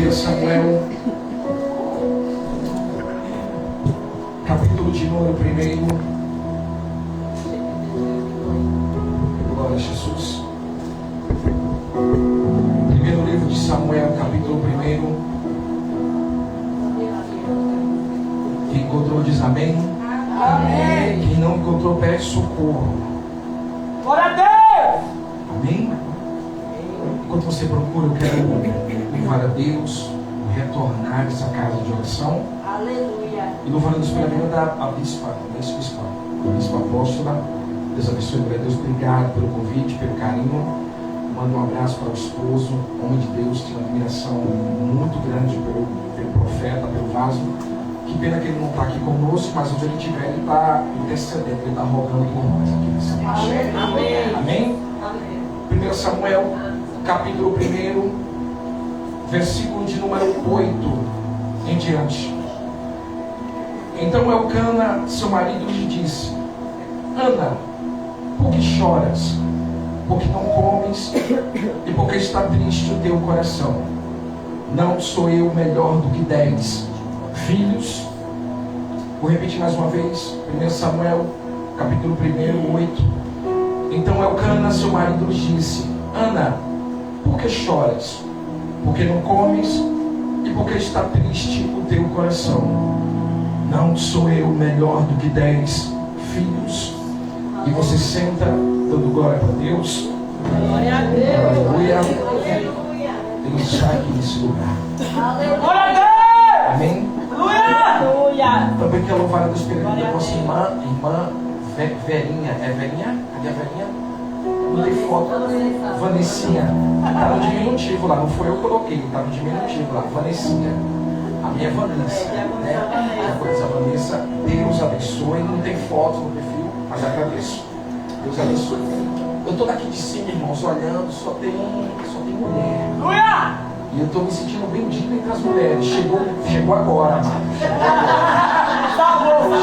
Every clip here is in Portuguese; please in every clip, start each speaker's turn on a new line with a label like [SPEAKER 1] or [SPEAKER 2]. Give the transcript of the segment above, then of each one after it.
[SPEAKER 1] 1 Samuel, capítulo de número 1. Glória a Jesus. Primeiro livro de Samuel, capítulo 1. Quem encontrou diz amém.
[SPEAKER 2] Amém.
[SPEAKER 1] Quem não encontrou pede socorro.
[SPEAKER 2] Glória a Deus.
[SPEAKER 1] Amém? Enquanto você procura, eu quero louvar a Deus, retornar essa casa de oração.
[SPEAKER 2] Aleluia.
[SPEAKER 1] E louvando a Deus pela vida da bispa apóstola. Deus abençoe, glória a Deus. Obrigado pelo convite, pelo carinho. Mando um abraço para o esposo, homem de Deus. Tenho uma admiração muito grande pelo profeta, pelo vaso. Que pena que ele não está aqui conosco, mas onde ele estiver, ele está intercedendo, ele está rogando por nós aqui nessa noite.
[SPEAKER 2] Amém.
[SPEAKER 1] Amém?
[SPEAKER 2] Amém.
[SPEAKER 1] 1 Samuel, capítulo 1, versículo de número 8 em diante. Então Elcana, seu marido, lhe disse: Ana, por que choras? Porque não comes e porque está triste o teu coração? Não sou eu melhor do que 10 filhos? Vou repetir mais uma vez. 1 Samuel, capítulo 1, 8. Então Elcana, seu marido, lhe disse: Ana, por que choras? Porque não comes e porque está triste o teu coração? Não sou eu melhor do que 10 filhos? E você senta dando glória para Deus.
[SPEAKER 2] Glória a Deus.
[SPEAKER 1] Aleluia.
[SPEAKER 2] Aleluia.
[SPEAKER 1] Deus está aqui nesse lugar.
[SPEAKER 2] Glória a Deus.
[SPEAKER 1] Amém?
[SPEAKER 2] Aleluia.
[SPEAKER 1] Também quero louvar a Deus pela vida da nossa irmã Verinha. É Verinha? Cadê a Verinha? Não tem foto. Vanessinha. Está no diminutivo lá. Não foi eu que coloquei. Está no diminutivo lá. Vanessinha. A minha Vanessa. A coisa Vanessa. Deus abençoe. Não tem foto no perfil, mas agradeço. Deus abençoe. Eu estou daqui de cima, irmãos, olhando. Só tem mulher.
[SPEAKER 2] Aleluia.
[SPEAKER 1] E eu estou me sentindo bendito entre as mulheres. Chegou agora, amado.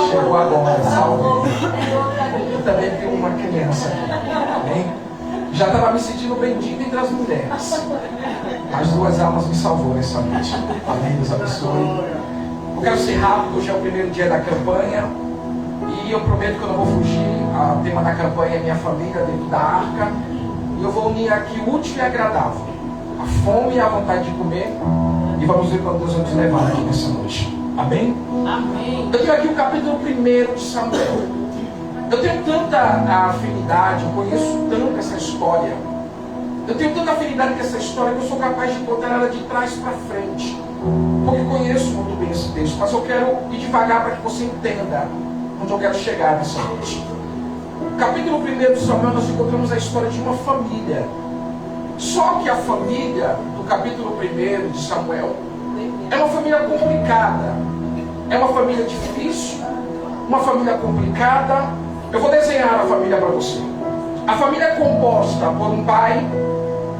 [SPEAKER 1] Chegou agora, salve. Eu também tenho uma criança aqui. Amém? Já estava me sentindo bendito entre as mulheres. As 2 almas me salvou nessa noite. Amém? Deus abençoe. Eu quero ser rápido. Hoje é o primeiro dia da campanha. E eu prometo que eu não vou fugir. O tema da campanha é minha família dentro da arca. E eu vou unir aqui o útil e agradável. A fome e a vontade de comer. E vamos ver quando Deus vai nos levar aqui nessa noite. Amém?
[SPEAKER 2] Amém.
[SPEAKER 1] Eu tenho aqui o capítulo 1 de Samuel. Eu tenho tanta afinidade, eu conheço tanto essa história. Eu tenho tanta afinidade com essa história que eu sou capaz de contar ela de trás para frente. Porque conheço muito bem esse texto. Mas eu quero ir devagar para que você entenda onde eu quero chegar nessa noite. Capítulo 1 de Samuel, nós encontramos a história de uma família. Só que a família do capítulo 1 de Samuel é uma família complicada. É uma família difícil. Uma família complicada. Eu vou desenhar a família para você. A família é composta por um pai,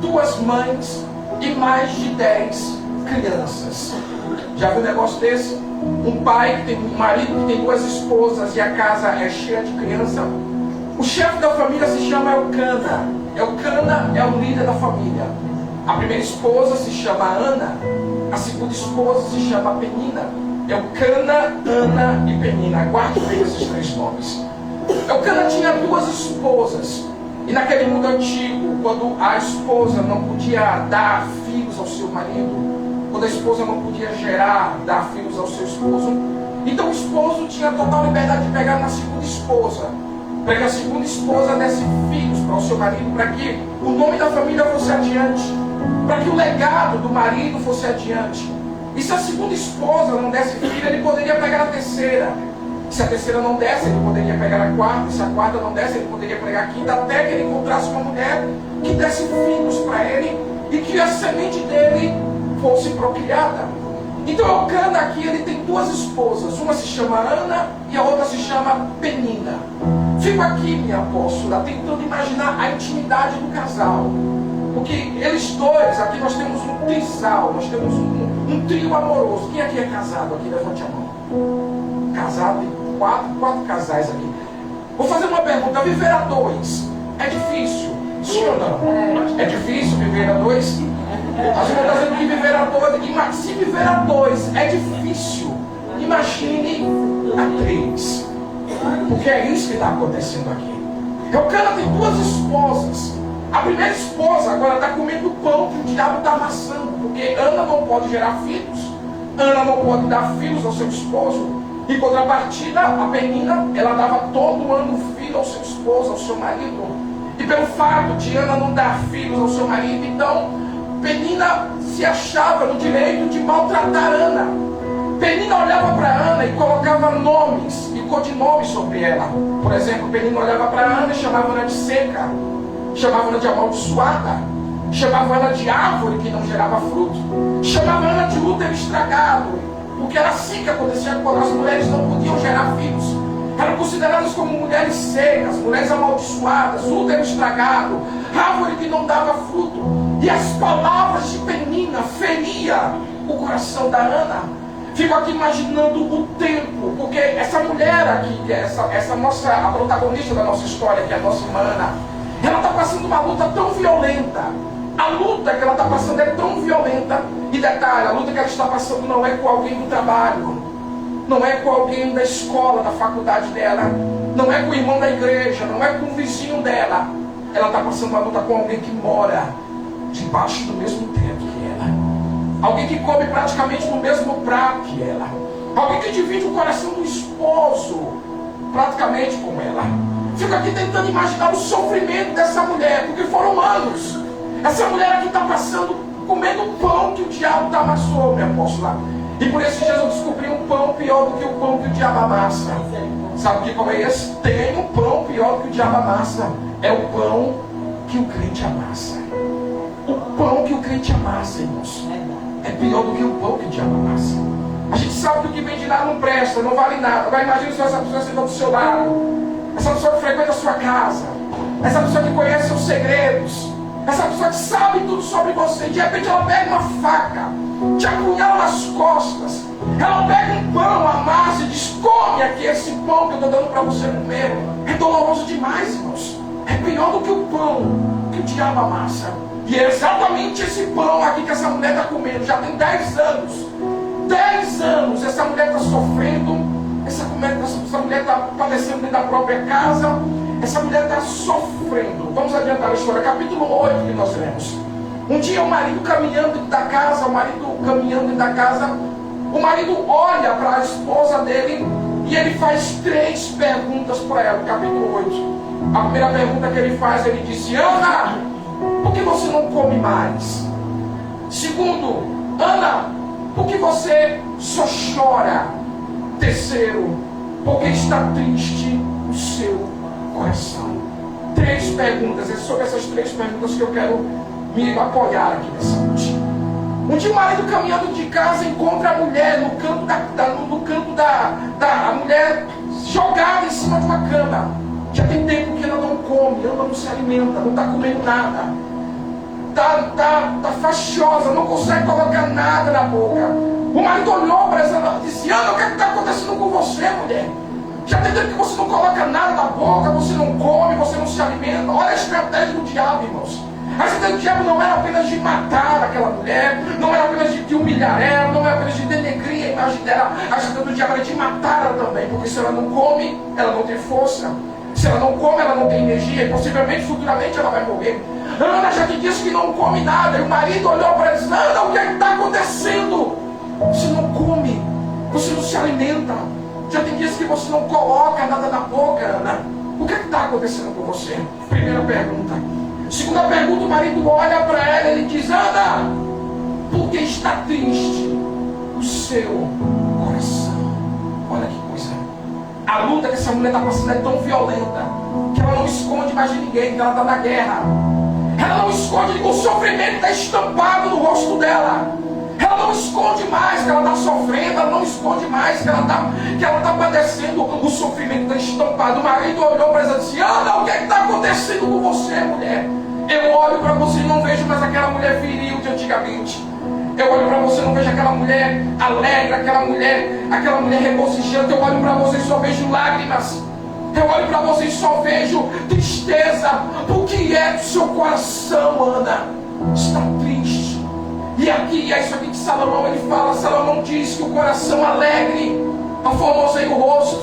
[SPEAKER 1] 2 mães e mais de 10 crianças. Já viu um negócio desse? Um pai que tem um marido que tem 2 esposas e a casa é cheia de criança. O chefe da família se chama Elcana. Elcana é o líder da família. A primeira esposa se chama Ana. A segunda esposa se chama Penina. Elcana, Ana e Penina. Guarde bem esses 3 nomes. Elcana tinha 2 esposas. E naquele mundo antigo, quando a esposa não podia dar filhos ao seu marido, quando a esposa não podia dar filhos ao seu esposo, então o esposo tinha total liberdade de pegar na segunda esposa, para que a segunda esposa desse filhos para o seu marido, para que o nome da família fosse adiante, para que o legado do marido fosse adiante. E se a segunda esposa não desse filho, ele poderia pegar a terceira. Se a terceira não desse, ele poderia pegar a quarta. E se a quarta não desse, ele poderia pegar a quinta, até que ele encontrasse uma mulher que desse filhos para ele e que a semente dele fosse procriada. Então Elcana aqui, ele tem 2 esposas. Uma se chama Ana e a outra se chama Penina. Fico aqui, minha apóstola, tentando imaginar a intimidade do casal. Porque eles 2, aqui nós temos um trisal, nós temos um trio amoroso. Quem aqui é casado? Aqui, levante a mão. Casado, tem 4 casais aqui. Vou fazer uma pergunta: viver a 2 é difícil? Sim ou não? É difícil viver a 2? As irmãs estão dizendo que viver a dois. Se viver a dois é difícil, imagine a três. Porque é isso que está acontecendo aqui. Eucana tem duas esposas. A primeira esposa agora está comendo pão que o diabo está amassando. Porque Ana não pode gerar filhos. Ana não pode dar filhos ao seu esposo. Em contrapartida, a Penina, ela dava todo ano filho ao seu esposo, ao seu marido. E pelo fato de Ana não dar filhos ao seu marido, então Penina se achava no direito de maltratar Ana. Penina olhava para Ana e colocava nomes e codinomes sobre ela. Por exemplo, Penina olhava para Ana e chamava Ana de seca, chamava Ana de amaldiçoada, chamava Ana de árvore que não gerava fruto, chamava Ana de útero estragado. Porque era assim que acontecia quando as mulheres não podiam gerar filhos. Eram consideradas como mulheres secas, mulheres amaldiçoadas, útero estragado, árvore que não dava fruto. E as palavras de Penina feriam o coração da Ana. Fico aqui imaginando o tempo, porque essa mulher aqui, que é essa nossa, a protagonista da nossa história, que é a nossa irmã Ana, ela está passando uma luta tão violenta. A luta que ela está passando é tão violenta. E detalhe, a luta que ela está passando não é com alguém do trabalho, não é com alguém da escola, da faculdade dela, não é com o irmão da igreja, não é com o vizinho dela. Ela está passando uma luta com alguém que mora debaixo do mesmo teto que ela. Alguém que come praticamente no mesmo prato que ela. Alguém que divide o coração do esposo praticamente com ela. Fico aqui tentando imaginar o sofrimento dessa mulher, porque foram anos. Essa mulher aqui está passando, comendo o pão que o diabo amassou, minha apóstola. E por esses dias eu descobri um pão pior do que o pão que o diabo amassa. Sabe qual é esse? Tem um pão pior do que o diabo amassa. É o pão que o crente amassa. O pão que o crente amassa, irmãos, é pior do que o pão que o diabo amassa. A gente sabe que o que vem de lá não presta, não vale nada. Agora imagine se essa pessoa senta do seu lado, essa pessoa que frequenta a sua casa, essa pessoa que conhece seus segredos, essa pessoa que sabe tudo sobre você. De repente ela pega uma faca, te apunhala nas costas, ela pega um pão, amassa e diz: come aqui esse pão que eu estou dando para você comer. É doloroso demais, irmãos. É pior do que o pão que o diabo amassa. E é exatamente esse pão aqui que essa mulher está comendo. Já tem 10 anos. 10 anos essa mulher está sofrendo. Essa mulher está padecendo dentro da própria casa. Essa mulher está sofrendo. Vamos adiantar a história. Capítulo 8 que nós lemos. Um dia o marido caminhando dentro da casa. O marido olha para a esposa dele e ele faz 3 perguntas para ela. Capítulo 8. A primeira pergunta que ele faz, ele disse: Ana, por que você não come mais? Segundo, Ana, por que você só chora? Terceiro, porque está triste o seu coração. 3 perguntas. É sobre essas 3 perguntas que eu quero me apoiar aqui nessa noite. Um dia o marido caminhando de casa encontra a mulher no canto da mulher jogada em cima de uma cama. Já tem tempo que ela não come, ela não se alimenta, não está comendo nada. Está fachosa, não consegue colocar nada na boca. O marido olhou para ela e disse: Ana, o que está acontecendo com você, mulher? Já tem tempo que você não coloca nada na boca, você não come, você não se alimenta. Olha a estratégia do diabo, irmãos. A estratégia do diabo não era apenas de matar aquela mulher, não era apenas de humilhar ela, não era apenas de denegrir a imagem dela. A estratégia do diabo era de matar ela também, porque se ela não come, ela não tem força. Se ela não come, ela não tem energia, e possivelmente, futuramente, ela vai morrer. Ana já te disse que não come nada, e o marido olhou para ela e disse: Ana, o que é que está acontecendo? Você não come, você não se alimenta. Já tem dias que você não coloca nada na boca, Ana. O que é que está acontecendo com você? Primeira pergunta. Segunda pergunta, o marido olha para ela e ele diz: Ana, por que está triste o seu coração? Olha que coisa. A luta que essa mulher está passando é tão violenta que ela não esconde mais de ninguém, que ela está na guerra. Ela não esconde, o sofrimento está estampado no rosto dela. Ela não esconde mais que ela está sofrendo, ela não esconde mais que ela está padecendo. O sofrimento está estampado. O marido olhou para ela e disse: Ana, o que é que está acontecendo com você, mulher? Eu olho para você e não vejo mais aquela mulher viril de antigamente. Eu olho para você e não vejo aquela mulher alegre, aquela mulher regozijante. Eu olho para você e só vejo lágrimas. Eu olho para você e só vejo tristeza. O que é do seu coração, Ana? Está triste. E aqui, é isso aqui que Salomão ele fala. Salomão diz que o coração alegre aformoseia o rosto,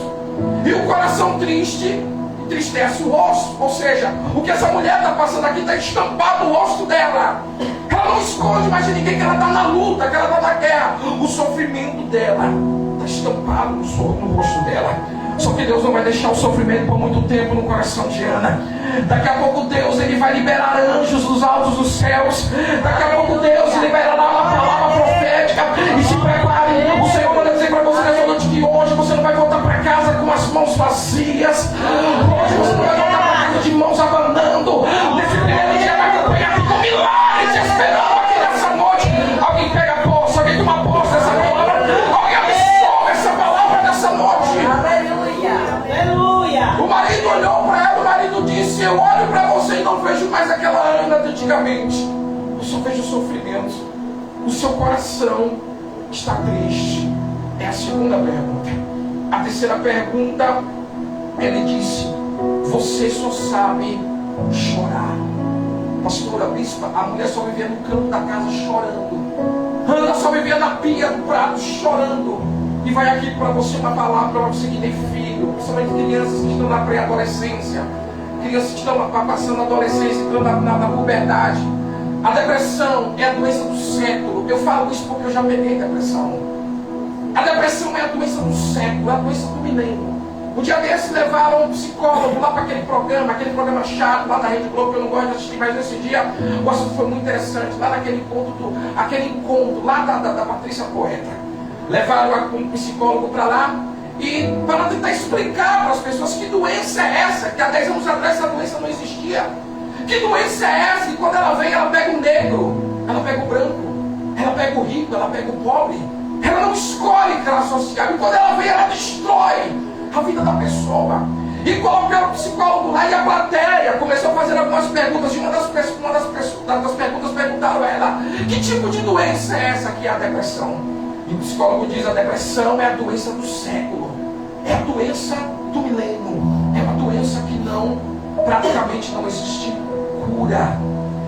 [SPEAKER 1] e o coração triste entristece o rosto. Ou seja, o que essa mulher está passando aqui está estampado no rosto dela. Ela não esconde mais de ninguém que ela está na luta, que ela está na guerra. O sofrimento dela está estampado no rosto dela. Só que Deus não vai deixar o sofrimento por muito tempo no coração de Ana. Daqui a pouco Deus ele vai liberar anjos dos altos dos céus. Daqui a pouco Deus liberará uma palavra profética. E se prepare. O Senhor manda dizer para você nessa noite que hoje você não vai voltar para casa com as mãos vazias. Hoje você não vai voltar para casa de mãos abanando. Nesse primeiro dia vai acompanhar com milagres te esperando aqui nessa noite. Alguém pega a posse, alguém toma posse dessa palavra. Alguém absorve essa palavra nessa noite.
[SPEAKER 2] Aleluia.
[SPEAKER 1] O marido olhou para ela, o marido disse: eu olho para você e não vejo mais aquela Ana de antigamente. Eu só vejo sofrimento. O seu coração está triste. É a segunda pergunta. A terceira pergunta, ele disse: você só sabe chorar. Pastora, bispa, a mulher só vivia no canto da casa chorando. Ana só vivia na pia do prato chorando. E vai aqui para você uma palavra para você que tem filho, principalmente crianças que estão na pré-adolescência, crianças que estão passando na adolescência, estão na puberdade. A depressão é a doença do século. Eu falo isso porque eu já peguei depressão. A depressão é a doença do século, é a doença do milênio. Um dia desses levaram um psicólogo lá para aquele programa chato lá da Rede Globo, que eu não gosto de assistir, mas nesse dia o assunto foi muito interessante, lá naquele encontro lá da Patrícia Poeta. Levaram um psicólogo para lá e para tentar explicar para as pessoas que doença é essa, que há 10 anos atrás essa doença não existia. Que doença é essa? E quando ela vem, ela pega o negro, ela pega o branco, ela pega o rico, ela pega o pobre. Ela não escolhe classe social. E quando ela vem, ela destrói a vida da pessoa. E colocaram o psicólogo lá e a plateia começou a fazer algumas perguntas. E uma das perguntas perguntaram a ela: que tipo de doença é essa que é a depressão? E o psicólogo diz: a depressão é a doença do século. É a doença do milênio. É uma doença que praticamente não existe cura.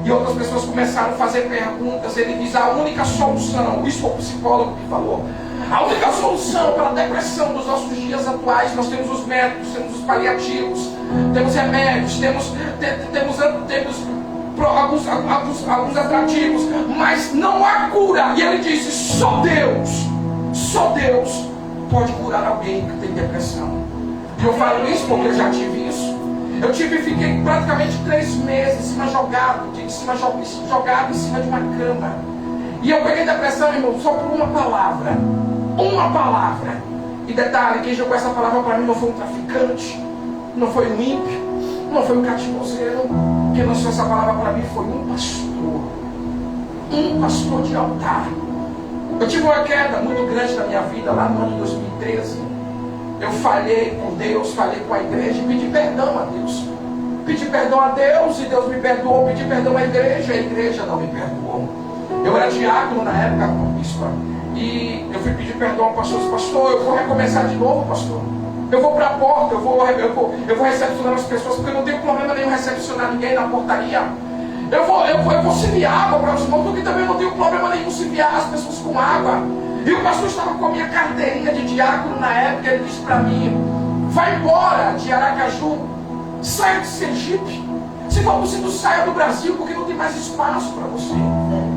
[SPEAKER 1] E outras pessoas começaram a fazer perguntas. Ele diz: a única solução, isso foi o psicólogo que falou, a única solução para a depressão dos nossos dias atuais, nós temos os médicos, temos os paliativos, temos remédios, temos alguns atrativos, mas não há cura. E ele disse: só Deus pode curar alguém que tem depressão. E eu falo isso porque eu já tive isso. Fiquei praticamente 3 meses jogado em cima de uma cama. E eu peguei depressão, irmão, só por uma palavra. Uma palavra. E detalhe, quem jogou essa palavra para mim não foi um traficante, não foi um ímpio, não foi um cativozeiro. Quem lançou essa palavra para mim foi um pastor de altar. Eu tive uma queda muito grande na minha vida lá no ano de 2013. Eu falhei com Deus, falhei com a igreja e pedi perdão a Deus. Pedi perdão a Deus e Deus me perdoou. Pedi perdão à igreja e a igreja não me perdoou. Eu era diácono na época, bispa, e eu fui pedir perdão ao pastor. Pastor, eu vou recomeçar de novo, pastor. Eu vou para a porta, eu vou recepcionar as pessoas, porque eu não tenho problema nenhum recepcionar ninguém na portaria. Eu vou servir água para os irmãos, porque também não tenho problema nenhum servir as pessoas com água. E o pastor estava com a minha carteirinha de diácono na época. Ele disse para mim: vai embora de Aracaju, saia de Sergipe, se for possível saia do Brasil, porque não tem mais espaço para você.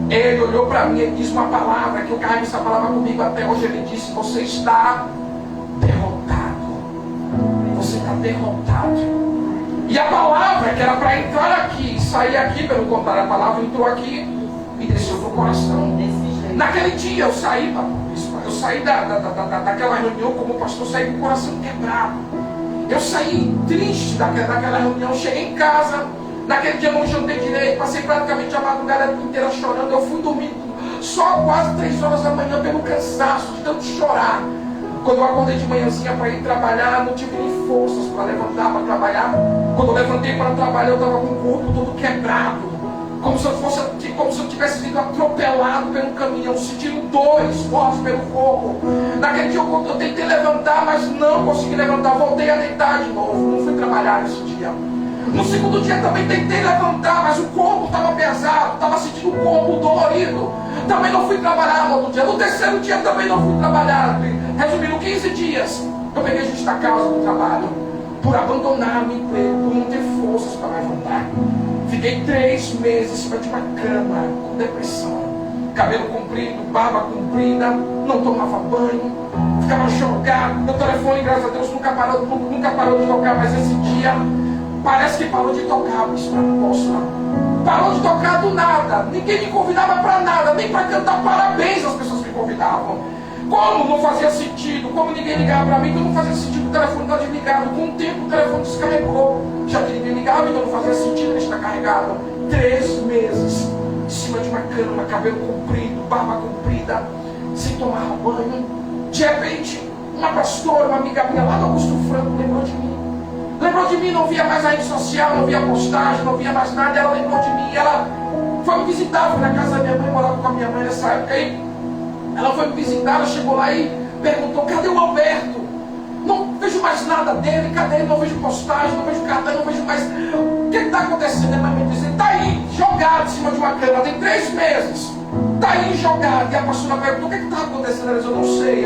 [SPEAKER 1] Ele olhou para mim e disse uma palavra, que eu carrego essa palavra comigo até hoje. Ele disse: você está derrotado. Você está derrotado. E a palavra que era para entrar aqui, sair aqui, pelo contrário, a palavra entrou aqui e desceu para o coração. Naquele dia eu saí daquela reunião como pastor, saí com o coração quebrado. Eu saí triste daquela reunião, cheguei em casa, naquele dia não jantei direito, passei praticamente a madrugada inteira chorando. Eu fui dormir só quase 3 horas da manhã pelo cansaço, de tanto chorar. Quando eu acordei de manhãzinha para ir trabalhar, não tive nem forças para levantar para trabalhar. Quando eu levantei para trabalhar, eu estava com o corpo todo quebrado. Como se eu tivesse sido atropelado pelo caminhão, sentindo dores fortes pelo corpo. Naquele dia eu tentei levantar, mas não consegui levantar. Voltei a deitar de novo, não fui trabalhar nesse dia. No segundo dia também tentei levantar, mas o corpo estava pesado, estava sentindo o corpo dolorido. também não fui trabalhar no outro dia. No terceiro dia também não fui trabalhar. Resumindo, 15 dias, eu peguei justa causa do trabalho, por abandonar meu emprego, por não ter forças para levantar. Fiquei 3 meses em cima de uma cama, com depressão, cabelo comprido, barba comprida, não tomava banho, ficava jogado. Meu telefone, graças a Deus, nunca parou de tocar, mas esse dia parece que parou de tocar, bispo, não posso não. Parou de tocar do nada, ninguém me convidava para nada, nem para cantar parabéns as pessoas me convidavam. Como não fazia sentido, como ninguém ligava para mim, então não fazia sentido o telefone estar desligado. Com o tempo o telefone descarregou, já que ninguém ligava, então não fazia sentido ele estar carregado. 3 meses em cima de uma cama, cabelo comprido, barba comprida, sem tomar banho. De repente, uma pastora, uma amiga minha lá do Augusto Franco lembrou de mim. Lembrou de mim, não via mais a rede social, não via postagem, não via mais nada. Ela lembrou de mim, ela foi me visitar, foi na casa da minha mãe, morava com a minha mãe nessa época aí. Ela foi me visitar, ela chegou lá e perguntou: cadê o Alberto? Não vejo mais nada dele, cadê ele? Não vejo postagem, não vejo cartão, não vejo mais. O que está acontecendo? Ela me disse: está aí, jogado em cima de uma cama, tem 3 meses. Está aí jogado. E a pastora perguntou: o que está acontecendo? Ela disse: eu não sei.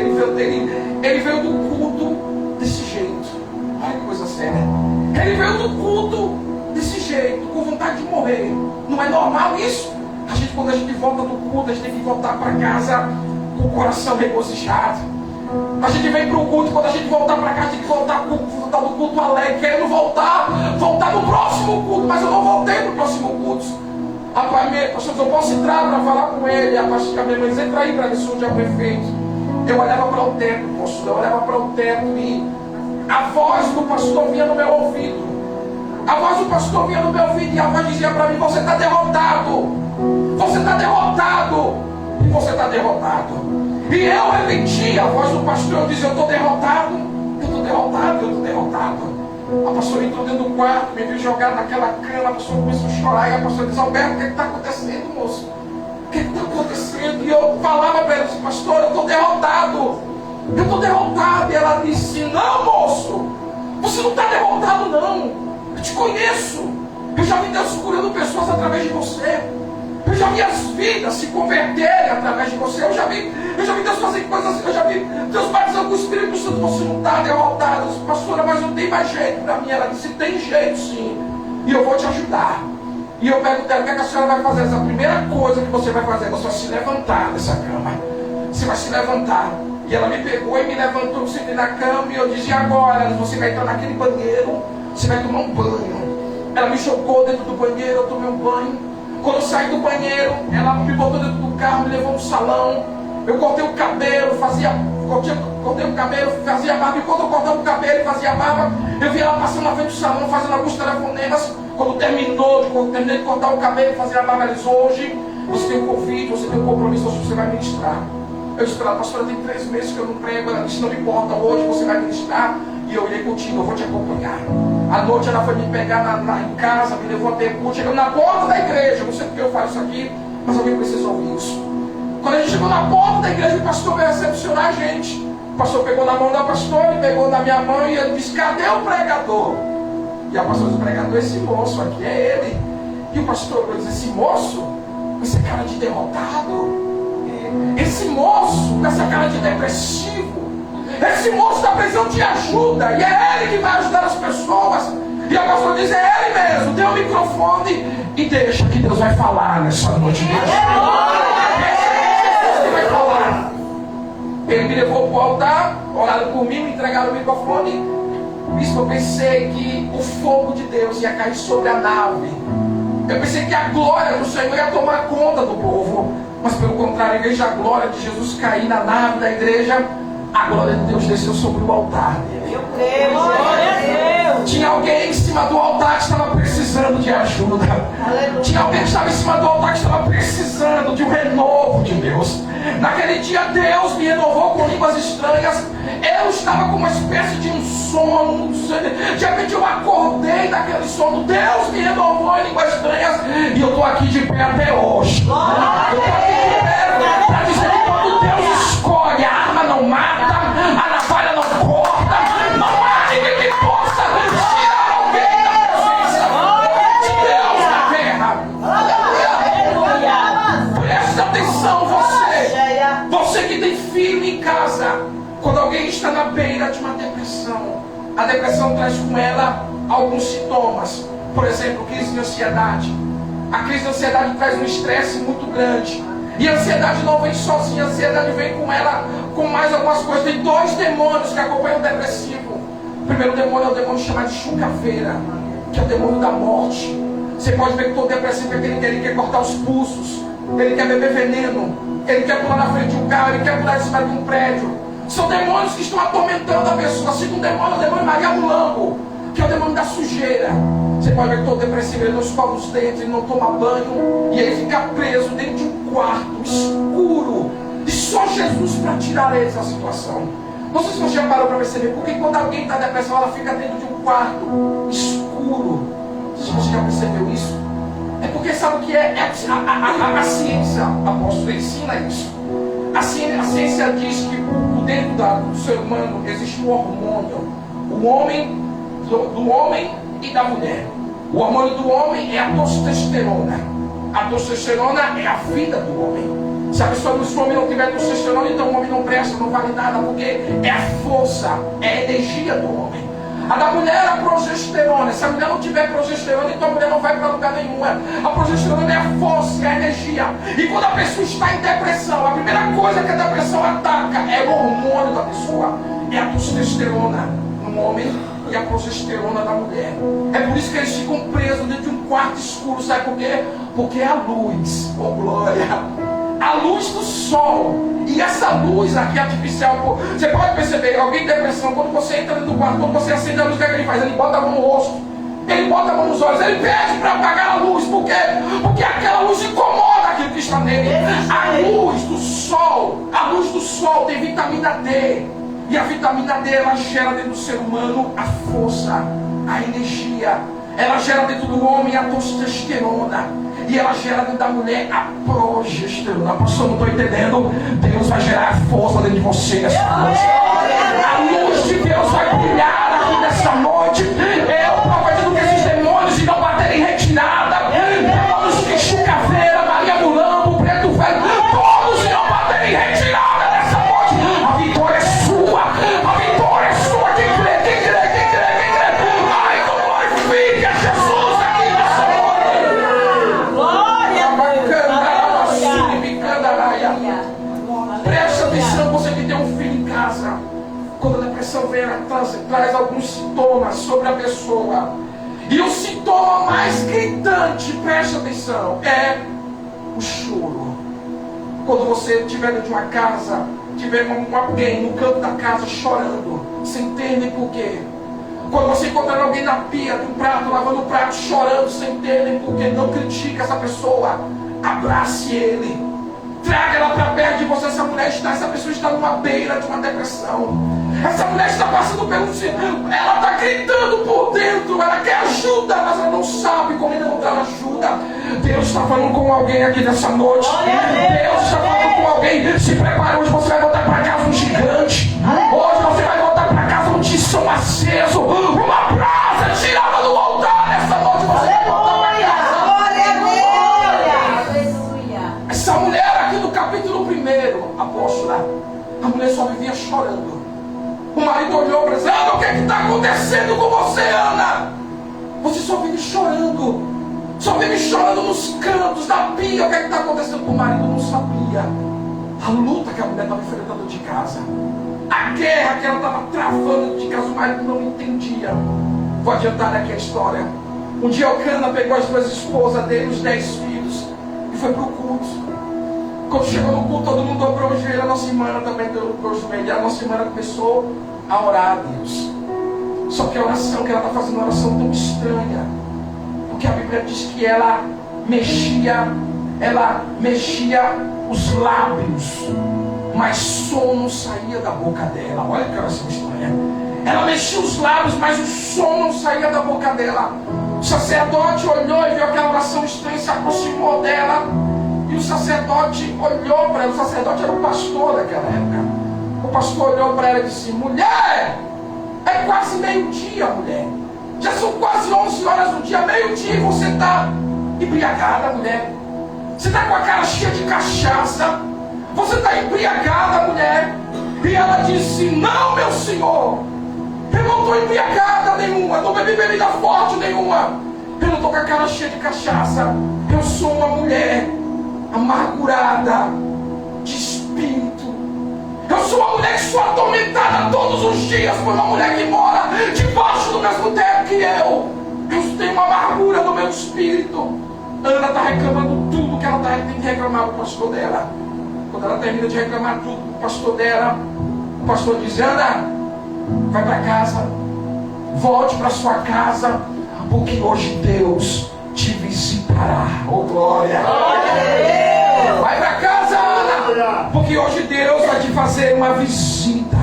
[SPEAKER 1] Ele veio do culto desse jeito. Olha que coisa séria. Ele veio do culto desse jeito, com vontade de morrer. Não é normal isso? Quando a gente volta do culto, a gente tem que voltar para casa com o coração regozijado. A gente vem para o culto, quando a gente voltar para casa, a gente tem que voltar do culto alegre, querendo voltar no próximo culto, mas eu não voltei para o próximo culto. Pastor, eu posso entrar para falar com ele? A pastora, minha mãe diz: entra aí para ver se onde é o prefeito. Eu olhava para o teto, pastor, eu olhava para o teto e a voz do pastor vinha no meu ouvido. A voz do pastor vinha no meu ouvido e a voz dizia para mim: você está derrotado. Você está derrotado. E você está derrotado. E eu repetia a voz do pastor. Eu dizia: eu estou derrotado. Eu estou derrotado. Eu estou derrotado. A pastora entrou dentro do quarto, me viu jogado naquela cama. A pastora começou a chorar. E a pastora disse: Alberto, o que está acontecendo, moço? O que está acontecendo? E eu falava para ela: pastor, eu estou derrotado. Eu estou derrotado. E ela disse: não, moço, você não está derrotado, não. Eu te conheço. Eu já vi Deus curando pessoas através de você. Eu já vi as vidas se converterem através de você. Eu já vi Deus fazer coisas. Eu já vi Deus batizando com o Espírito Santo. Você não está derrotado. Eu disse: pastora, mas não tem mais jeito para mim. Ela disse: tem jeito sim. E eu vou te ajudar. E eu perguntei: o que a senhora vai fazer? Essa primeira coisa que você vai fazer: você vai se levantar dessa cama. Você vai se levantar. E ela me pegou e me levantou, eu sentei na cama. E eu disse: e agora? Você vai entrar naquele banheiro. Você vai tomar um banho. Ela me jogou dentro do banheiro. Eu tomei um banho. Quando eu saí do banheiro, ela me botou dentro do carro, me levou no salão. Eu cortei o cabelo, cortei o cabelo, fazia barba. E quando eu cortava o cabelo e fazia barba, eu via ela passando na frente do salão, fazendo alguns telefonemas. Quando terminei de cortar o cabelo e fazer a barba, ela disse: hoje você tem um convite, você tem um compromisso, hoje você vai ministrar. Eu disse para ela: pastora, tem 3 meses que eu não prego. Ela disse: não me importa, hoje você vai ministrar. E eu irei contigo, eu vou te acompanhar. À noite ela foi me pegar em casa, me levou até culto, chegando na porta da igreja. Não sei porque eu falo isso aqui, mas alguém precisa ouvir isso. Quando a gente chegou na porta da igreja, o pastor veio recepcionar a gente. O pastor pegou na mão da pastora, pegou na minha mão e ele disse: cadê o pregador? E a pastora disse: o pregador é esse moço aqui, é ele. E o pastor disse: esse moço, com essa cara de derrotado, esse moço com essa cara de depressivo, esse moço está precisando de ajuda, e é ele que vai ajudar as pessoas. E a pastora diz: é ele mesmo, dê o microfone e deixa que Deus vai falar nessa noite. Deus vai falar. Ele me levou para o altar, oraram por mim, me entregaram o microfone. Bispo, eu pensei que o fogo de Deus ia cair sobre a nave. Eu pensei que a glória do Senhor ia tomar conta do povo. Mas pelo contrário, em vez de a glória de Jesus cair na nave da igreja, a glória de Deus desceu sobre o altar dele. Tinha alguém em cima do altar que estava precisando de ajuda. Tinha alguém que estava em cima do altar que estava precisando de um renovo de Deus. Naquele dia Deus me renovou com línguas estranhas. Eu estava com uma espécie de um sono. De repente eu acordei daquele sono. Deus me renovou em línguas estranhas. E eu estou aqui de pé até hoje. Eu estou aqui de pé para dizer que quando Deus escolhe, a arma não mata, a navalha não corta, não há ninguém que possa tirar alguém da presença de Deus na terra. Presta atenção, Fiquem firmes em casa. Quando alguém está na beira de uma depressão, a depressão traz com ela alguns sintomas. Por exemplo, crise de ansiedade. A crise de ansiedade traz um estresse muito grande. E a ansiedade não vem sozinha, a ansiedade vem com ela, com mais algumas coisas. Tem dois demônios que acompanham o depressivo. O primeiro demônio é o demônio chamado de chucaveira, que é o demônio da morte. Você pode ver que todo depressivo é aquele que ele quer cortar os pulsos, ele quer beber veneno, ele quer pular na frente de um carro, ele quer pular em cima de um prédio. São demônios que estão atormentando a pessoa. O segundo demônio é o demônio Maria Mulambo, que é o demônio da sujeira. Você pode ver que todo depressivo, ele não escova os dentes, ele não toma banho, e ele fica preso dentro de um quarto escuro, e só Jesus para tirar ele dessa situação. Não sei se você já parou para perceber, porque quando alguém está em depressão, ela fica dentro de um quarto escuro. Não sei se você já percebeu isso. É porque sabe o que é? A ciência, apóstolo, ensina isso. A ciência diz que dentro do ser humano existe um hormônio. O homem, do homem e da mulher. O hormônio do homem é a testosterona. A testosterona é a vida do homem. Se a pessoa, se o homem não tiver testosterona, então o homem não presta, não vale nada, porque é a força, é a energia do homem. A da mulher é a progesterona. Se a mulher não tiver progesterona, então a mulher não vai para lugar nenhum. A progesterona é a força, é a energia. E quando a pessoa está em depressão, a primeira coisa que a depressão ataca é o hormônio da pessoa. É a testosterona no homem e a progesterona da mulher. É por isso que eles ficam presos dentro de um quarto escuro. Sabe por quê? Porque é a luz, oh glória, a luz do sol. E essa luz aqui artificial, você pode perceber, alguém em depressão, quando você entra dentro do quarto, quando você acende a luz, o que é que ele faz? Ele bota a mão no rosto, ele bota a mão nos olhos, ele pede para apagar a luz. Por quê? Porque aquela luz incomoda aquilo que está nele. A luz do sol tem vitamina D. E a vitamina D, ela gera dentro do ser humano a força, a energia. Ela gera dentro do homem a testosterona. E ela gera dentro da mulher a progesterona. A pessoa não está entendendo. Deus vai gerar a força dentro de você nessa noite. A luz de Deus vai brilhar aqui nessa noite. Eu profetizo que esses demônios irão bater em retirada. Demônios de chucaveira, Maria Mulambo, Preto Velho, todos irão bater em retirada nessa noite. A vitória é sua. A vitória é sua. Quem crê, quem crê, quem crê, quem crê. Ai, então glorifique a Jesus aqui nessa noite. Presta atenção, você que tem um filho em casa. Quando a depressão vem, ela traz alguns sintomas sobre a pessoa. E o sintoma mais gritante, presta atenção, é o choro. Quando você estiver dentro de uma casa, tiver alguém no canto da casa chorando, sem ter nem porquê. Quando você encontrar alguém na pia de um prato, lavando o prato, chorando, sem ter nem porquê, não critique essa pessoa, abrace ele. Traga ela para perto de você. Essa pessoa está numa beira de uma depressão. Essa mulher está passando pelo... Ela está gritando por dentro. Ela quer ajuda, mas ela não sabe como encontrar ajuda. Deus está falando com alguém aqui nessa noite. Deus está falando com alguém. Se prepare, hoje você vai voltar para casa um gigante. Hoje você vai voltar para casa um tição aceso. Uma brasa tirada do altar. Nessa noite você vai voltar para casa. Essa mulher aqui no capítulo 1, apóstola, a mulher só vivia chorando. O marido olhou para ela: Ana, o que é que está acontecendo com você, Ana? Você só vive chorando. Só vive chorando nos cantos, na pia. O que é que está acontecendo? O marido não sabia a luta que a mulher estava enfrentando de casa, a guerra que ela estava travando de casa. O marido não entendia. Vou adiantar aqui a história. Um dia Elcana pegou as duas esposas dele, os 10 filhos, e foi para o culto. Quando chegou no culto, todo mundo dobrou o joelho. A nossa irmã também dobrou o joelho. E a nossa irmã começou a orar a Deus. Só que a oração que ela está fazendo é uma oração tão estranha, porque a Bíblia diz que ela mexia os lábios, mas som não saía da boca dela. Olha que oração estranha. Ela mexia os lábios, mas o som não saía da boca dela. O sacerdote olhou e viu aquela oração estranha, se aproximou dela. E o sacerdote olhou para ela. O sacerdote era o pastor daquela época. O pastor olhou para ela e disse: mulher, é quase meio-dia, mulher. Já são quase 11 horas do dia, meio-dia, e você está embriagada, mulher. Você está com a cara cheia de cachaça. Você está embriagada, mulher. E ela disse: não, meu senhor, eu não estou embriagada nenhuma, não bebi bebida forte nenhuma, eu não estou com a cara cheia de cachaça. Eu sou uma mulher amargurada de espírito. Eu sou uma mulher que sou atormentada todos os dias por uma mulher que mora debaixo do mesmo teto que eu. Eu tenho uma amargura no meu espírito. Ana está reclamando tudo que ela tem que reclamar para o pastor dela. Quando ela termina de reclamar tudo para o pastor dela, o pastor diz: Ana, vai para casa, volte para sua casa, porque hoje Deus te visitará. Oh, glória! Vai para casa, Ana, porque hoje Deus vai te fazer uma visita.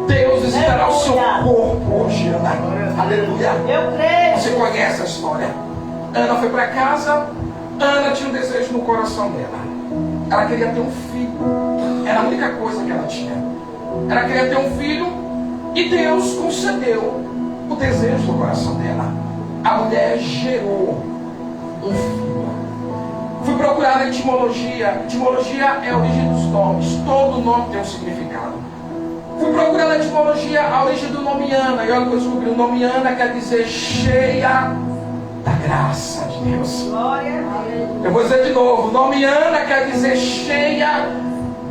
[SPEAKER 1] Deus visitará o seu corpo hoje, Ana. Aleluia!
[SPEAKER 2] Eu creio.
[SPEAKER 1] Você conhece a história. Ana foi para casa. Ana tinha um desejo no coração dela. Ela queria ter um filho. Era a única coisa que ela tinha. Ela queria ter um filho. E Deus concedeu o desejo do coração dela. A mulher gerou um filho. Fui procurar na etimologia. Etimologia é a origem dos nomes. Todo nome tem um significado. Fui procurar na etimologia a origem do nome Ana. E olha que eu descobri. O nome Ana quer dizer cheia da graça de Deus. Eu vou dizer de novo. O nome Ana quer dizer cheia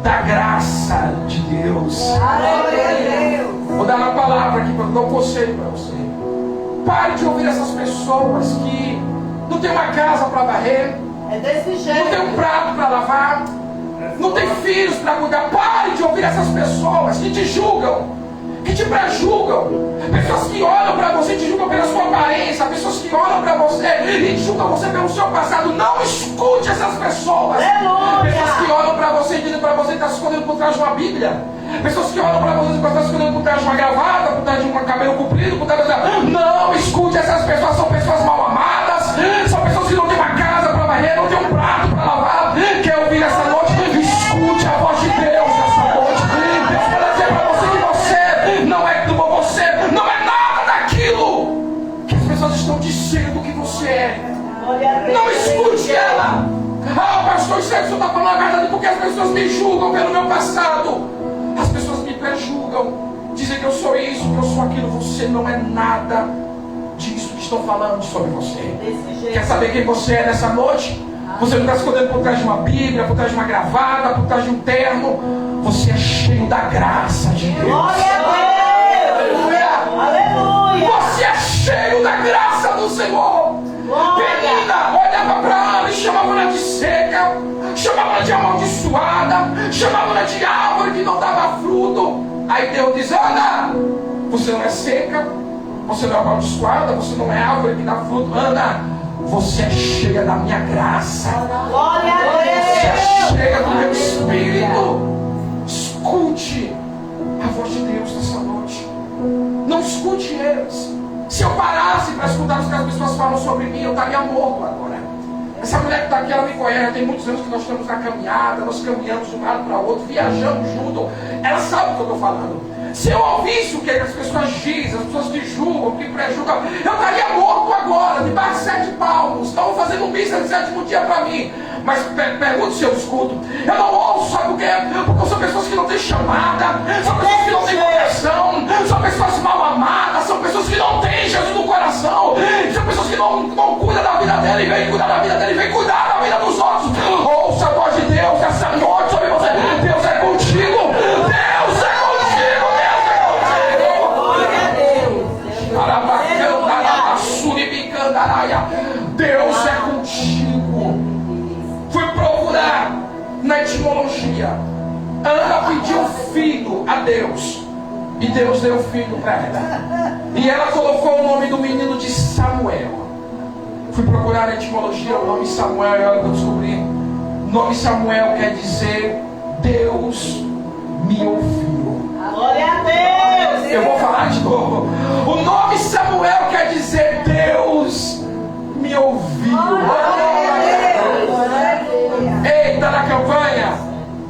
[SPEAKER 1] da graça de Deus. Vou dar uma palavra aqui, para dar um conselho para você. Pare de ouvir essas pessoas que não tem uma casa para varrer,
[SPEAKER 2] É desse jeito.
[SPEAKER 1] não tem um prato para lavar, não tem filhos para cuidar. Pare de ouvir essas pessoas que te julgam, que te prejulgam. Pessoas que olham para você e te julgam pela sua aparência. Pessoas que olham para você e julgam você pelo seu passado. Não escute essas pessoas. Pessoas que olham para você e dizem para você que está se escondendo por trás de uma Bíblia. Pessoas que olham para você e estão se escondendo por trás de uma gravata, por trás de um cabelo comprido, por trás de... Não escute essas pessoas. São pessoas mal amadas. São pessoas que não têm uma casa para varrer, não têm um prato para lavar. Quer ouvir essa noite? Escute a voz de Deus nessa noite. Deus vai dizer para você que você não é tudo, você não é nada daquilo que as pessoas estão dizendo que você é. Não escute ela. Ah, pastor, isso está falando a verdade porque as pessoas me julgam pelo meu passado. As pessoas me prejulgam, dizem que eu sou isso, que eu sou aquilo. Você não é nada disso que estão falando sobre você. Quer saber quem você é nessa noite? Você não está se escondendo por trás de uma Bíblia, por trás de uma gravata, por trás de um terno. Você é cheio da graça de Deus.
[SPEAKER 2] Glória a Deus. Aleluia.
[SPEAKER 1] Você é cheio da graça do Senhor. Menina, olhava para ela e chamava ela de seca, chamava ela de amaldiçoada, chamava ela de árvore que não dava fruto. Aí Deus diz: Ana, você não é seca, você não é amaldiçoada, você não é árvore que dá fruto. Ana, você é cheia da minha graça.
[SPEAKER 2] Glória a Deus.
[SPEAKER 1] Você é cheia do meu espírito. Escute a voz de Deus nessa noite. Não escute eles. Se eu parasse para escutar o que as pessoas falam sobre mim, eu estaria morto agora. Essa mulher que está aqui, ela me conhece. Tem muitos anos que nós estamos na caminhada, nós caminhamos de um lado para o outro, viajamos junto. Ela sabe o que eu estou falando. Se eu ouvisse o que as pessoas dizem, as pessoas que julgam, que prejulgam, eu estaria morto agora, debaixo de 7 palmos. Estão fazendo missa de 7º dia para mim. Mas pergunte se eu escuto. Eu não ouço, sabe por quê? Porque são pessoas que não têm chamada, são pessoas que não têm conversão, são pessoas mal amadas, são pessoas que não têm Jesus no coração, são pessoas que não cuidam da vida dela e vem cuidar da vida dela e vem cuidar da vida dos outros. Ouça a voz de Deus essa noite sobre você. Deus é contigo. Deus é contigo. Deus é contigo.
[SPEAKER 2] Glória a Deus.
[SPEAKER 1] Deus é contigo. Fui procurar na etimologia. Ana pediu filho a Deus e Deus deu filho para ela. E ela colocou o nome do menino de Samuel. Fui procurar na etimologia o nome Samuel e olha que eu descobri. O nome Samuel quer dizer Deus me ouviu.
[SPEAKER 2] Glória a Deus.
[SPEAKER 1] Eu vou falar de novo. O nome Samuel quer dizer Deus me ouviu. Eita, na campanha,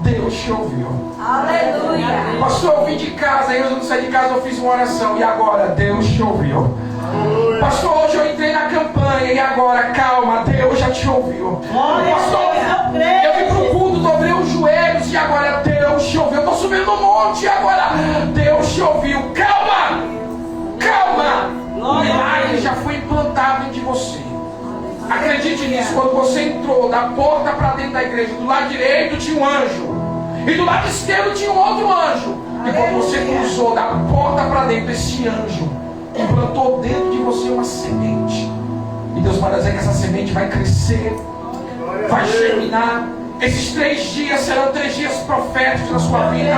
[SPEAKER 1] Deus te ouviu.
[SPEAKER 2] Aleluia.
[SPEAKER 1] Pastor, eu vim de casa, eu não saí de casa, eu fiz uma oração. E agora, Deus te ouviu. Pastor, hoje eu entrei na campanha. E agora, calma, Deus já te ouviu.
[SPEAKER 2] Glória a
[SPEAKER 1] Pastor,
[SPEAKER 2] Deus, eu creio.
[SPEAKER 1] eu vim pro culto, dobrei os joelhos. E agora, Deus te ouviu. Eu estou subindo no no monte, agora Deus te ouviu. Calma, calma. O milagre já foi implantado dentro de você. Acredite nisso. Quando você entrou da porta para dentro da igreja, do lado direito tinha um anjo e do lado esquerdo tinha um outro anjo. E quando você cruzou da porta para dentro, esse anjo implantou dentro de você uma semente. E Deus manda dizer que essa semente vai crescer, vai germinar. Esses 3 dias serão 3 dias proféticos na sua vida.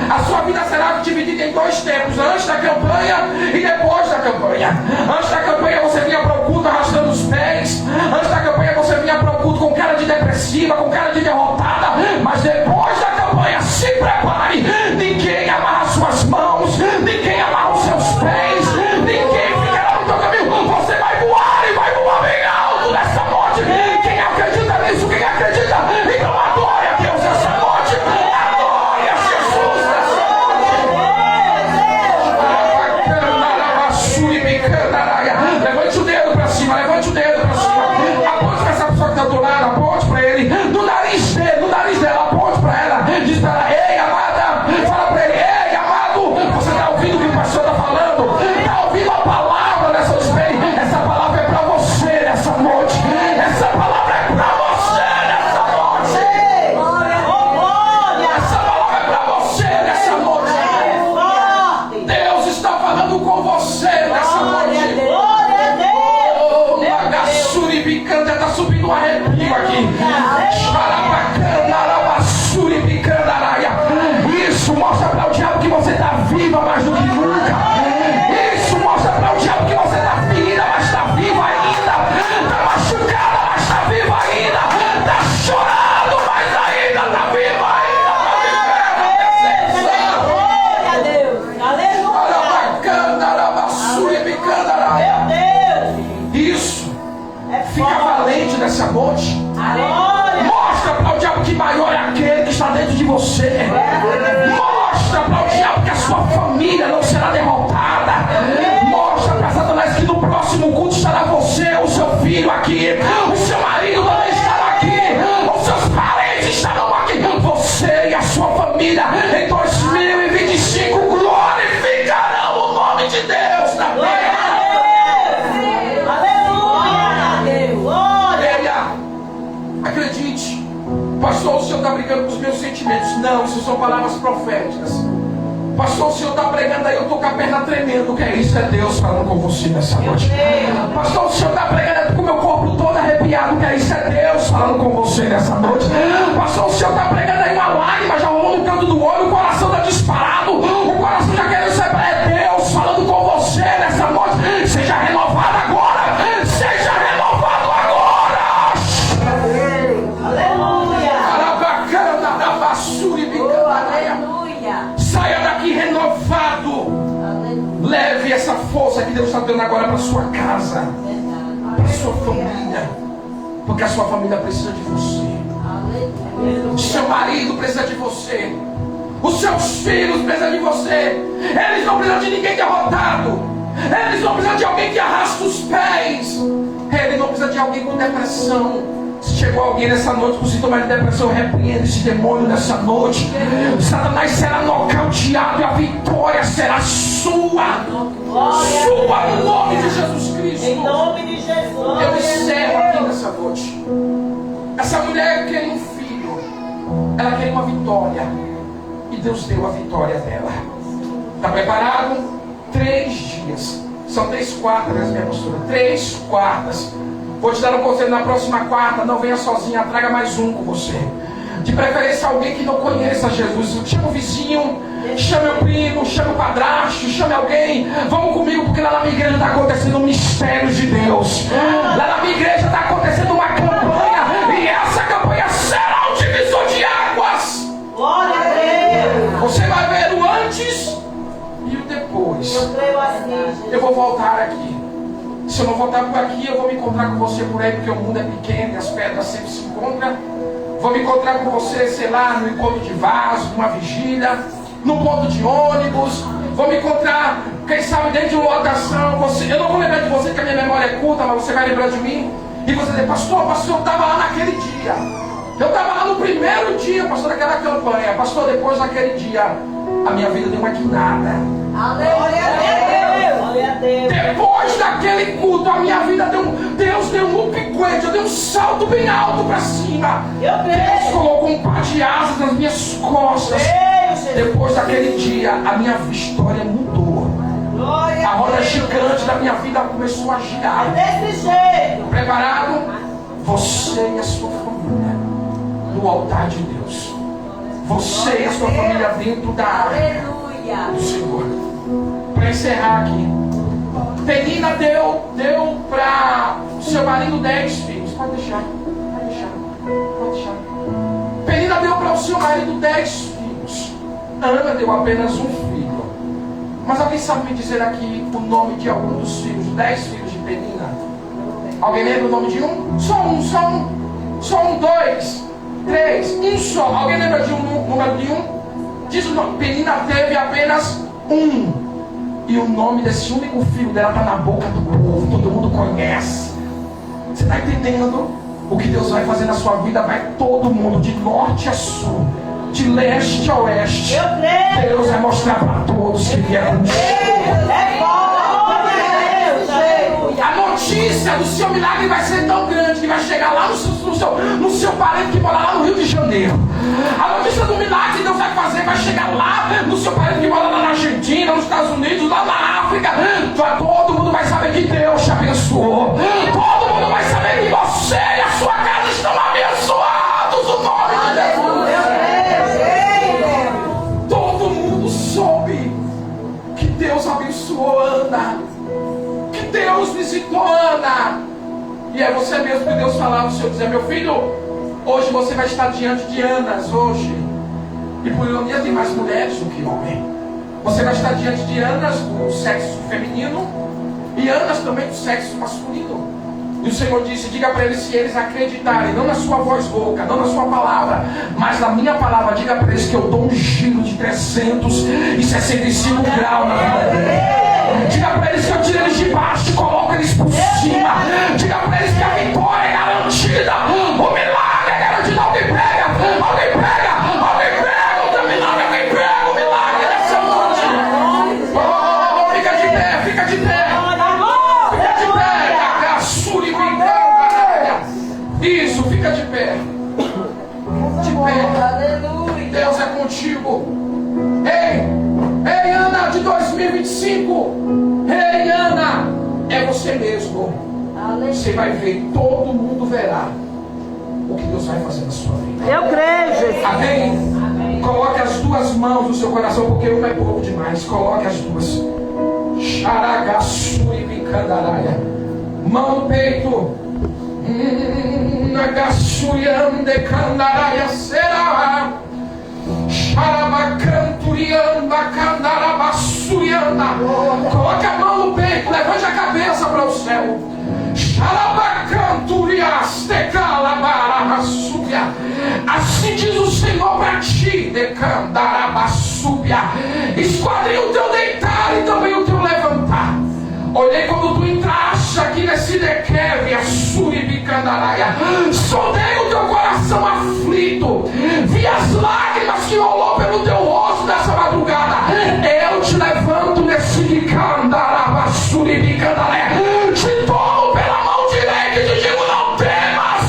[SPEAKER 1] A sua vida será dividida em 2 tempos: antes da campanha e depois da campanha. Antes da campanha você vinha para o culto arrastando os pés. Antes da campanha você vinha para o culto com cara de depressiva, com cara de derrotada. Mas depois da campanha, se prepare. Ninguém amarra suas mãos, ninguém amarra os seus pés, ninguém ficará no teu caminho. Você vai voar e vai voar bem alto nessa noite. Quem acredita nisso? Quem acredita? Então adore a Deus essa noite. Adore a Jesus essa noite. Levante o dedo para cima, levante o dedo para cima. Aponte para essa pessoa que está do outro lado, aponte para ele. No nariz dela, aponte para ela. Diz para ela: ei, amada. Fala para ele: ei, amado. Você está ouvindo o que o pastor está falando? Está ouvindo a palavra nessa noite? Essa palavra é para você nessa noite. Essa palavra é para você nessa noite. Essa palavra é para você nessa noite. Deus está falando com você nessa noite. Está subindo um arrepio aqui. Isso mostra para o diabo que você está viva mais do que nunca. Isso mostra para o diabo que você está ferida, mas está viva ainda. Está machucada, mas está viva ainda. Está chorando, mas ainda está viva ainda.
[SPEAKER 2] Glória a Deus. Aleluia.
[SPEAKER 1] Isso. Fica valente nessa noite. Mostra para o diabo que maior é aquele que está dentro de você. Mostra para o diabo que a sua família não será derrotada. Mostra para Satanás que no próximo culto estará você, o seu filho aqui, o seu marido também estará aqui, os seus parentes estarão aqui. Você e a sua família em 2025 glorificarão o nome de Deus na terra. Acredite, pastor, o senhor está brigando com os meus sentimentos. Não, isso são palavras proféticas. Pastor, o senhor está pregando aí, eu estou com a perna tremendo. O que é isso? É Deus falando com você nessa noite. Pastor, o senhor está pregando com o meu corpo todo arrepiado. O que é isso? É Deus falando com você nessa noite. Pastor, o senhor está pregando aí, uma lágrima já rolou no canto do olho, o coração está disparado, o coração já querendo sair. É Deus falando com você nessa noite. Seja renovado agora, seja renovado agora. Saia daqui renovado. Leve essa força que Deus está dando agora para sua casa, para sua família, porque a sua família precisa de você. O seu marido precisa de você. Os seus filhos precisam de você. Eles não precisam de ninguém derrotado. Eles não precisam de alguém que arrasta os pés. Eles não precisam de alguém com depressão. Se chegou alguém nessa noite com sintomas de depressão, repreenda esse demônio nessa noite. Satanás será nocauteado e a vitória será sua. Sua no nome de Jesus Cristo.
[SPEAKER 2] Em nome de Jesus.
[SPEAKER 1] Eu encerro aqui nessa noite. Essa mulher queria um filho. Ela queria uma vitória. E Deus deu a vitória dela. Está preparado? 3 dias. São 3 quartas, minha pastora. 3 quartas. Vou te dar um conselho: na próxima quarta, não venha sozinha, traga mais um com você. De preferência alguém que não conheça Jesus. Chama o vizinho, chame o primo, chame o padrasto, chame alguém. Vamos comigo, porque lá na minha igreja está acontecendo um mistério de Deus. Lá na minha igreja está acontecendo uma campanha, e essa campanha será um divisor de águas.
[SPEAKER 2] Glória a Deus.
[SPEAKER 1] Você vai ver o antes e o depois.
[SPEAKER 2] Eu creio assim.
[SPEAKER 1] Eu vou voltar aqui. Se eu não voltar por aqui, eu vou me encontrar com você por aí, porque o mundo é pequeno e as pedras sempre se encontram. Vou me encontrar com você, sei lá, no encontro de vaso, numa vigília, no ponto de ônibus. Vou me encontrar, quem sabe, dentro de uma lotação. Eu não vou lembrar de você, que a minha memória é curta, mas você vai lembrar de mim. E você dizer: pastor, eu estava lá naquele dia. Eu estava lá no primeiro dia, pastor, daquela campanha. Pastor, depois daquele dia, a minha vida deu uma guinada.
[SPEAKER 2] Glória a Deus.
[SPEAKER 1] Depois daquele culto, a minha vida Deus deu um upgrade, eu dei um salto bem alto para cima. Deus colocou um par de asas nas minhas costas. Depois daquele dia, a minha história mudou. A roda gigante da minha vida começou a girar.
[SPEAKER 2] Desse jeito.
[SPEAKER 1] Preparado? Você e a sua família no altar de Deus. Você e a sua família dentro da arca do Senhor. Para encerrar aqui, Penina deu para seu marido 10 filhos. Pode deixar. Penina deu para o seu marido 10 filhos. Ana deu apenas um filho. Mas alguém sabe me dizer aqui o nome de algum dos filhos, 10 filhos de Penina? Alguém lembra o nome de um? Só um, 2, 3, um só. Alguém lembra de um número de um? Diz o nome. Penina teve apenas um. E o nome desse único filho dela está na boca do povo. Todo mundo conhece. Você está entendendo o que Deus vai fazer na sua vida? Vai todo mundo, de norte a sul, de leste a oeste. Deus vai mostrar para todos que Ele é contigo. A notícia do seu milagre vai ser tão grande que vai chegar lá no seu parente que mora lá no Rio de Janeiro. A notícia do milagre que Deus vai fazer vai chegar lá no seu parente que mora lá na Argentina, nos Estados Unidos, lá na África. Todo mundo vai saber que Deus te abençoou. Todo mundo vai saber que você e a sua casa estão abençoados. O nome de Jesus. Todo mundo soube que Deus abençoou Ana. Deus visitou Ana. E é você mesmo que Deus falava ao Senhor, dizer: meu filho, hoje você vai estar diante de Anas hoje. E por ironia tem mais mulheres do que homem. Você vai estar diante de Anas do sexo feminino e Anas também do sexo masculino. E o Senhor disse: diga para eles, se eles acreditarem, não na sua voz rouca, não na sua palavra, mas na minha palavra, diga para eles que eu dou um giro de 365 graus na vida deles. Diga para eles que eu tiro eles de baixo e coloco eles por cima. Diga para eles que a vitória é garantida, o milagre é garantido. Alguém prega o milagre, alguém prega o milagre dessa noite. Oh, fica de pé. Fica de pé. Isso, fica de pé. De pé. Deus é contigo. Ei, Ana de 2025. Ei, Ana, é você mesmo. Você vai ver, todo mundo verá o que Deus vai fazer na sua vida.
[SPEAKER 2] Eu creio, Jesus.
[SPEAKER 1] Amém? Coloque as duas mãos no seu coração, porque uma é pouco demais. Coloque as duas. Xaragassuri bicandaraia. Mão no peito. Nagassuriande candaraia será. Xarabacanturianda candarabassurianda. Coloque a mão no peito, levante a cabeça para o céu. Assim diz o Senhor para ti, esquadrinha o teu deitar e também o teu levantar. Olhei quando tu entraste aqui nesse Dequeve, a Suribicandaraia. Sondei o teu coração aflito, vi as lágrimas que rolou pelo teu rosto nessa madrugada. Eu te levanto nesse Bicandaraba, Suribicandaraia. Te tomo pela mão direita e te digo: não temas.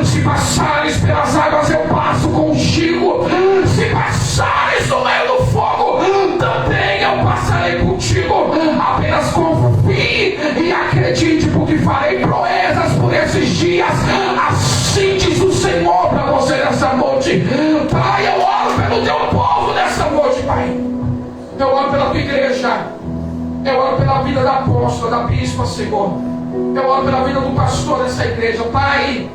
[SPEAKER 1] Se passares pelas águas, eu passo contigo. Se passares no meio do fogo, também eu passarei contigo. Apenas confie e acredite, porque farei proezas por esses dias. Assim diz o Senhor para você nessa noite. Pai, eu oro pelo teu povo nessa noite, Pai. Eu oro pela tua igreja. Eu oro pela vida da apóstola, da bispa, Senhor. Eu oro pela vida do pastor dessa igreja, Pai.